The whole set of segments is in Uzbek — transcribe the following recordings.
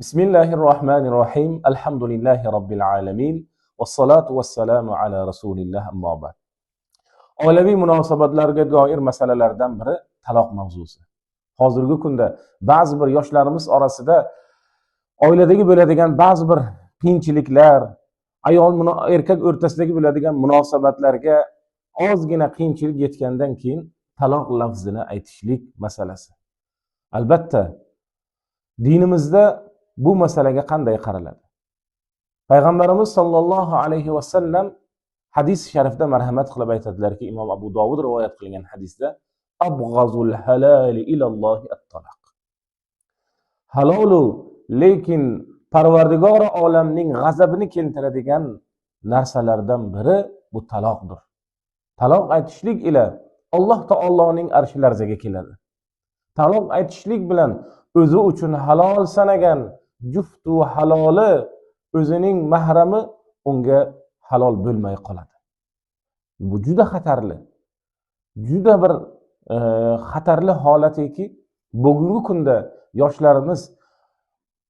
Bismillahirrohmanirrohim. Alhamdulillahi robbil alamin. Vassalatu vassalamu ala rasulillah amma ba'd. Oilaviy munosabatlarga doir masalalardan biri taloq mavzusi. Hozirgi kunda ba'zi bir yoshlarimiz orasida oiladagi bo'ladigan ba'zi bir qiyinchiliklar, ayol erkak o'rtasidagi bo'ladigan munosabatlarga ozgina qiyinchilik yetgandan keyin taloq lafzini aytishlik masalasi. Albatta, dinimizda bu masalaga qanday qaraladi? Payg'ambarimiz sollallohu alayhi vasallam hadis sharifda marhamat qilib aytadilarki, Imom Abu Dovud rivoyat qilgan hadisda abg'azul halali ilallohi at-taloq. Halolu lekin Parvardigor olamning g'azabini keltiradigan narsalardan biri bu taloqdir. Taloq aytishlik ila Alloh taoloning arshi larzaga keladi. Taloq aytishlik bilan o'zi uchun halol sanagan juftu haloli o'zining mahrami unga halol bo'lmay qoladi. Bu juda xatarli. Juda bir xatarli holatiki, bugungi kunda yoshlarimiz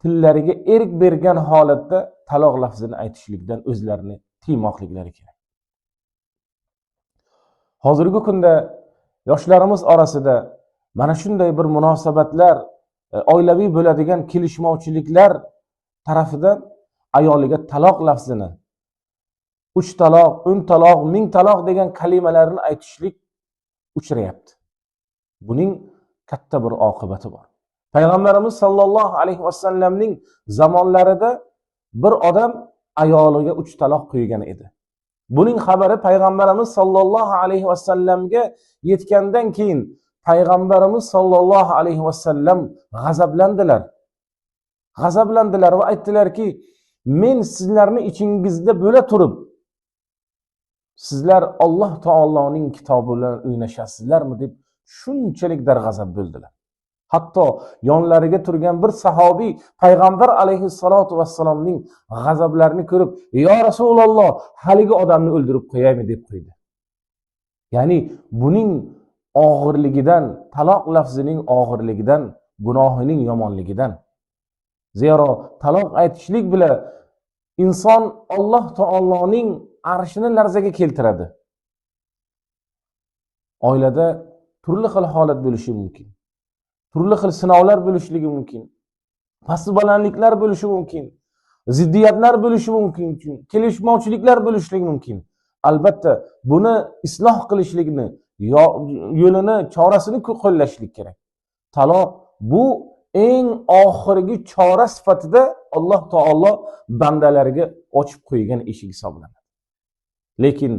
tillariga erk bergan holatda taloq lafzini aytishlikdan o'zlarini tiymoqliklari kerak. Hozirgi kunda yoshlarimiz orasida mana shunday bir munosabatlar, oilaviy bo'ladigan kelishmovchiliklar tarafidan ayoliga taloq lafzini 3 taloq, 10 taloq, 1000 taloq degan kalimalarni aytishlik uchrayapti. Buning katta bir oqibati bor. Payg'ambarimiz sollallohu alayhi vasallamning zamonlarida bir odam ayoliga 3 taloq qo'ygan edi. Buning xabari Payg'ambarimiz sollallohu alayhi vasallamga yetgandan keyin Payg'ambarimiz sollallohu alayhi vasallam g'azablandilar va aytdilarki, men sizlarning ichingizda bo'la turib, sizlar Alloh taoloning kitobi bilan o'ynashasizlarmi deb shunchalik darg'azab bo'ldilar. Hatto yonlariga turgan bir sahobiy Payg'ambar alayhissalatu vassalomning g'azablarini ko'rib, "Ya Rasululloh, haligi odamni o'ldirib qo'yaymi?" deb qo'ydi. Ya'ni buning og'irligidan, taloq lafzining og'irligidan, gunohining yomonligidan. Zero taloq aytishlik bilan inson Alloh taoloning arshini larzaga keltiradi. Oilada turli xil holat bo'lishi mumkin. Turli xil sinovlar bo'lishligi mumkin. Past balandliklar bo'lishi mumkin. Ziddiyatlar bo'lishi mumkin. Kelishmovchiliklar bo'lishligi mumkin. Albatta, buni isloh qilishlikni, yo'lini, chorasini qo'llashlik kerak. Taloq bu eng oxirgi chora sifatida Alloh taolo bandalariga ochib qo'ygan eshik hisoblanadi. Lekin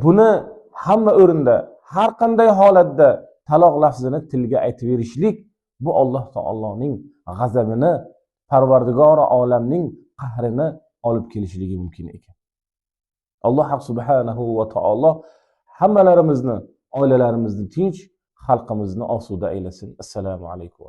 buni hamma o'rinda, har qanday holatda taloq lafzini tilga aytib berishlik bu Alloh taoloning g'azabini, Parvardigor olamning qahrini olib kelishligi mumkin ekan. Alloh subhanahu va taolo hammalarimizni, oilalarimizni tinch, xalqimizni osuda aylasin. Assalomu alaykum.